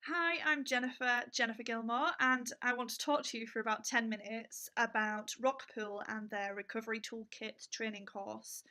Hi, I'm Jennifer Gilmore, and I want to talk to you for about 10 minutes about Rockpool and their Recovery Toolkit training course.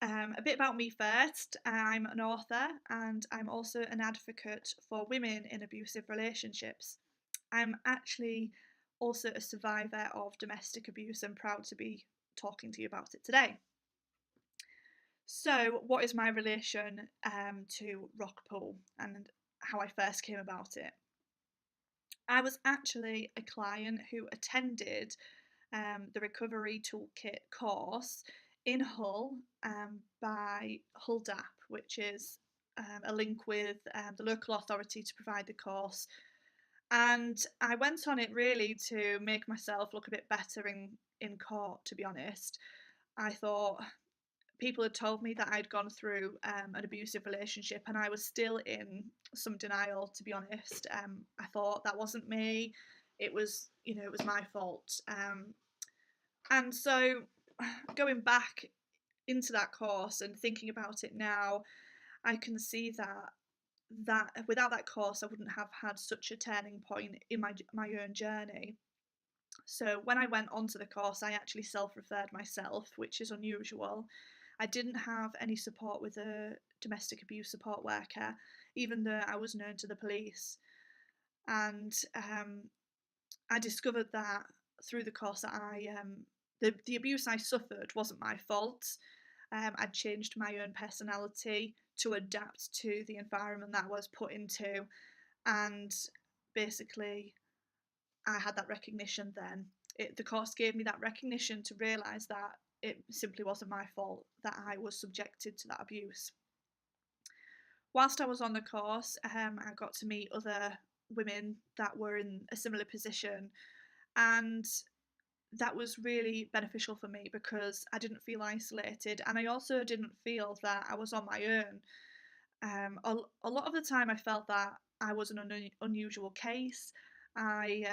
A bit about me first. I'm an author and I'm also an advocate for women in abusive relationships. I'm actually also a survivor of domestic abuse and proud to be talking to you about it today. So, what is my relation to Rockpool and how I first came about it? I was actually a client who attended the Recovery Toolkit course in Hull by Hull DAP, which is a link with the local authority to provide the course. And I went on it really to make myself look a bit better in court, to be honest. I thought people had told me that I'd gone through an abusive relationship and I was still in some denial, to be honest. I thought that wasn't me. It was my fault. And so going back into that course and thinking about it now, I can see that without that course, I wouldn't have had such a turning point in my own journey. So when I went onto the course, I actually self-referred myself, which is unusual. I didn't have any support with a domestic abuse support worker, even though I was known to the police. And I discovered that through the course that the abuse I suffered wasn't my fault. I'd changed my own personality to adapt to the environment that I was put into, and basically I had that recognition then. The course gave me that recognition to realise that it simply wasn't my fault that I was subjected to that abuse. Whilst I was on the course, I got to meet other women that were in a similar position, and that was really beneficial for me because I didn't feel isolated, and I also didn't feel that I was on my own. A lot of the time, I felt that I was an unusual case. I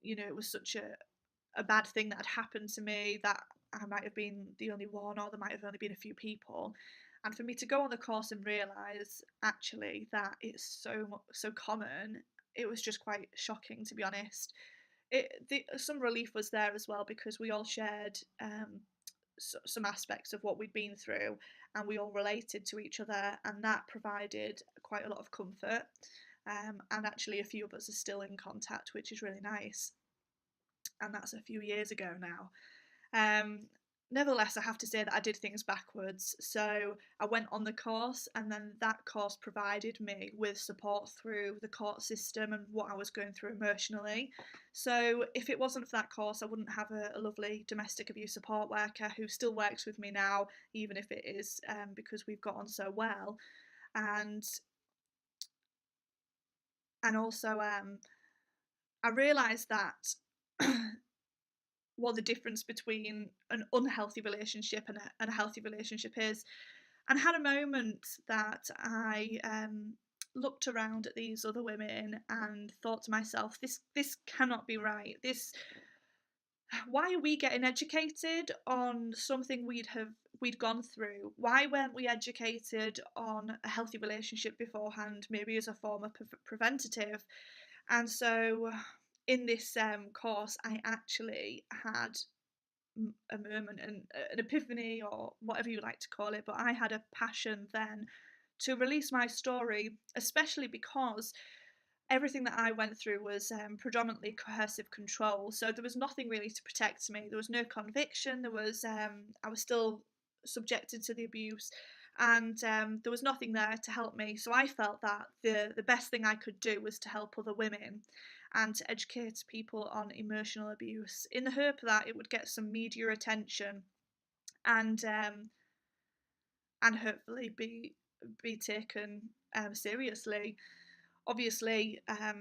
it was such a bad thing that had happened to me that I might have been the only one, or there might have only been a few people. And for me to go on the course and realise actually that it's so common, it was just quite shocking, to be honest. Some relief was there as well because we all shared some aspects of what we'd been through, and we all related to each other, and that provided quite a lot of comfort. And actually, a few of us are still in contact, which is really nice. And that's a few years ago now. Um, Nevertheless, I have to say that I did things backwards. So I went on the course, and then that course provided me with support through the court system and what I was going through emotionally. So if it wasn't for that course, I wouldn't have a lovely domestic abuse support worker who still works with me now, even if it is because we've got on so well. And also, I realised that what the difference between an unhealthy relationship and a healthy relationship is, and had a moment that I looked around at these other women and thought to myself, this cannot be right. This Why are we getting educated on something we'd gone through? Why weren't we educated on a healthy relationship beforehand, maybe as a form of preventative? And so in this course, I actually had a moment, an epiphany, or whatever you like to call it, but I had a passion then to release my story, especially because everything that I went through was predominantly coercive control. So there was nothing really to protect me. There was no conviction. I was still subjected to the abuse, and there was nothing there to help me. So I felt that the best thing I could do was to help other women and to educate people on emotional abuse in the hope that it would get some media attention and hopefully be taken seriously. Obviously, I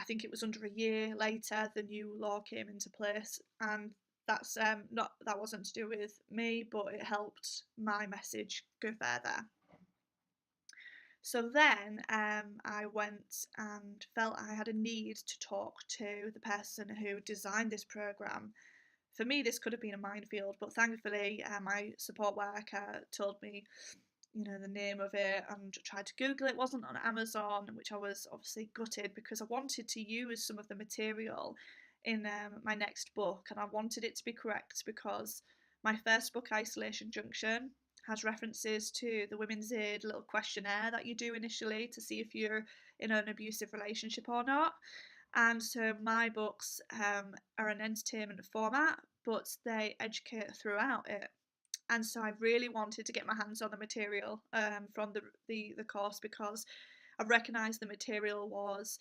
think it was under a year later the new law came into place, and that wasn't to do with me, but it helped my message go further. So then I went and felt I had a need to talk to the person who designed this program. For me, this could have been a minefield, but thankfully, my support worker told me the name of it and tried to Google it. It wasn't on Amazon, which I was obviously gutted because I wanted to use some of the material in my next book, and I wanted it to be correct because my first book, Isolation Junction, has references to the Women's Aid little questionnaire that you do initially to see if you're in an abusive relationship or not. And so my books are an entertainment format, but they educate throughout it. And so I really wanted to get my hands on the material from the course, because I recognised the material was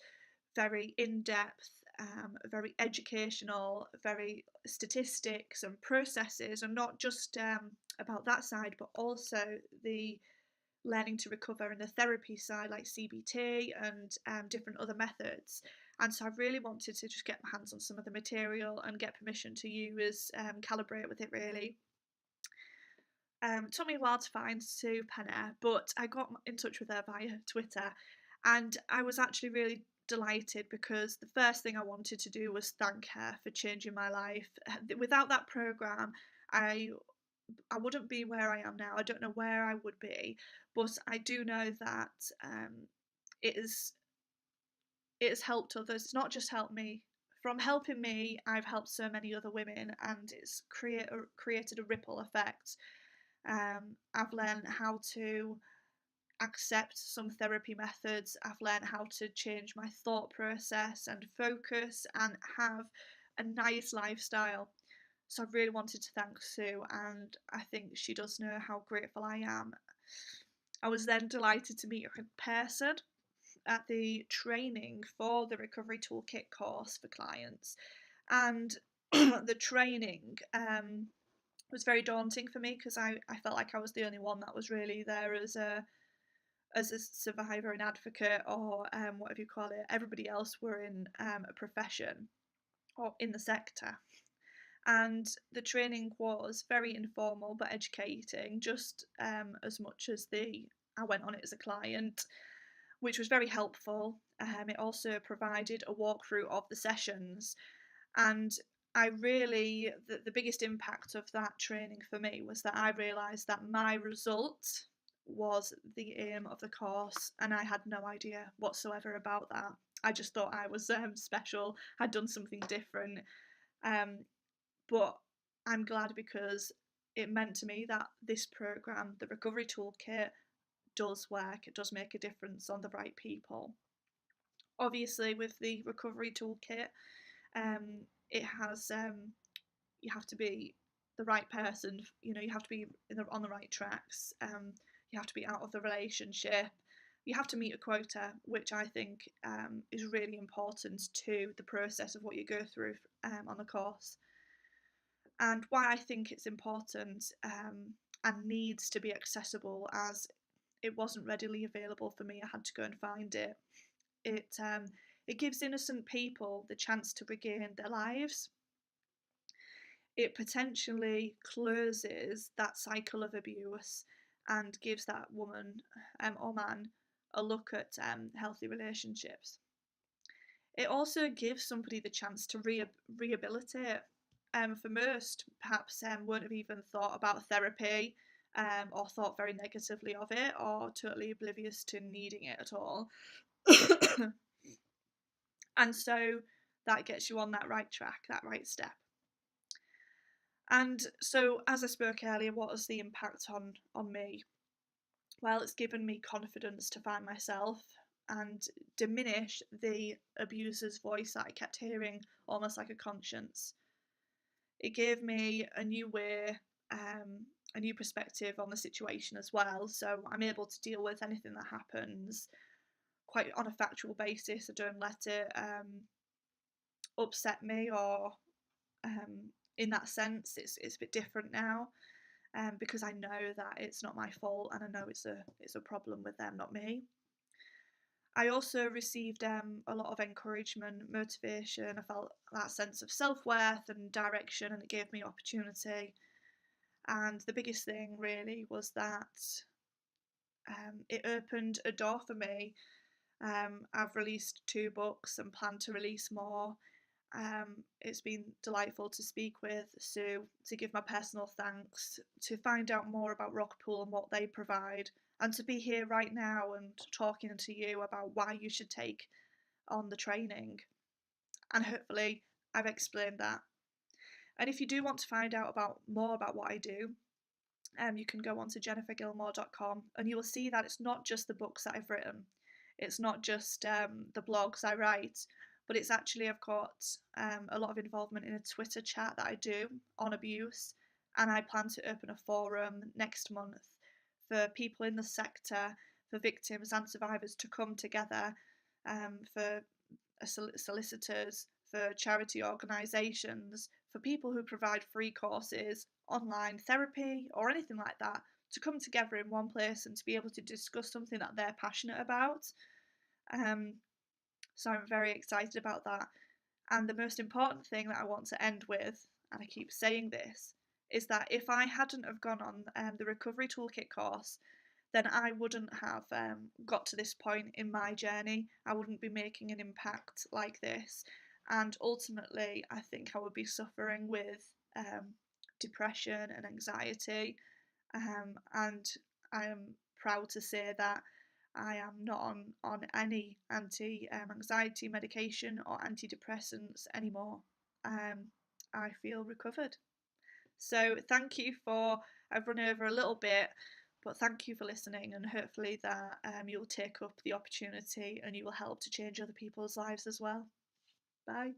very in-depth, very educational, very statistics and processes, and not just about that side, but also the learning to recover and the therapy side, like CBT and different other methods. And so I really wanted to just get my hands on some of the material and get permission to use, calibrate with it really. Took me a while to find Sue Penna, but I got in touch with her via Twitter, and I was actually really delighted because the first thing I wanted to do was thank her for changing my life. Without that program, I wouldn't be where I am now. I don't know where I would be, but I do know that it is it has helped others. It's not just helped me. From helping me, I've helped so many other women, and it's created a ripple effect. I've learned how to accept some therapy methods. I've learned how to change my thought process and focus and have a nice lifestyle. So I really wanted to thank Sue, and I think she does know how grateful I am. I was then delighted to meet her in person at the training for the Recovery Toolkit course for clients. And the training was very daunting for me because I felt like I was the only one that was really there as a survivor and advocate, or whatever you call it. Everybody else were in a profession or in the sector. And the training was very informal but educating, just as much as I went on it as a client, which was very helpful. It also provided a walkthrough of the sessions, and the biggest impact of that training for me was that I realised that my result was the aim of the course, and I had no idea whatsoever about that. I just thought I was special, had done something different. But I'm glad, because it meant to me that this programme, the Recovery Toolkit, does work. It does make a difference on the right people. Obviously, with the Recovery Toolkit, it has you have to be the right person. You have to be on the right tracks. You have to be out of the relationship. You have to meet a quota, which I think is really important to the process of what you go through on the course. And why I think it's important and needs to be accessible, as it wasn't readily available for me. I had to go and find it. It gives innocent people the chance to regain their lives. It potentially closes that cycle of abuse and gives that woman or man a look at healthy relationships. It also gives somebody the chance to rehabilitate. For most, perhaps won't have even thought about therapy, or thought very negatively of it, or totally oblivious to needing it at all. And so that gets you on that right track, that right step. And so, as I spoke earlier, what is the impact on me? Well, it's given me confidence to find myself and diminish the abuser's voice that I kept hearing, almost like a conscience. It gave me a new way, a new perspective on the situation as well. So I'm able to deal with anything that happens quite on a factual basis. I don't let it upset me, or in that sense, it's a bit different now, because I know that it's not my fault, and I know it's a problem with them, not me. I also received a lot of encouragement, motivation. I felt that sense of self-worth and direction, and it gave me opportunity. And the biggest thing really was that it opened a door for me. I've released 2 books and plan to release more. It's been delightful to speak with Sue, to give my personal thanks, to find out more about Rockpool and what they provide, and to be here right now and talking to you about why you should take on the training. And hopefully, I've explained that. And if you do want to find out more about what I do, you can go on to jennifergilmore.com and you will see that it's not just the books that I've written, it's not just the blogs I write, but it's actually, I've got a lot of involvement in a Twitter chat that I do on abuse, and I plan to open a forum next month for people in the sector, for victims and survivors to come together, for solicitors, for charity organisations, for people who provide free courses, online therapy, or anything like that, to come together in one place and to be able to discuss something that they're passionate about. So I'm very excited about that. And the most important thing that I want to end with, and I keep saying this, is that if I hadn't have gone on the Recovery Toolkit course, then I wouldn't have got to this point in my journey. I wouldn't be making an impact like this. And ultimately, I think I would be suffering with depression and anxiety. And I am proud to say that I am not on any anxiety medication or antidepressants anymore. I feel recovered. So thank you for, I've run over a little bit, but thank you for listening, and hopefully that you'll take up the opportunity and you will help to change other people's lives as well. Bye.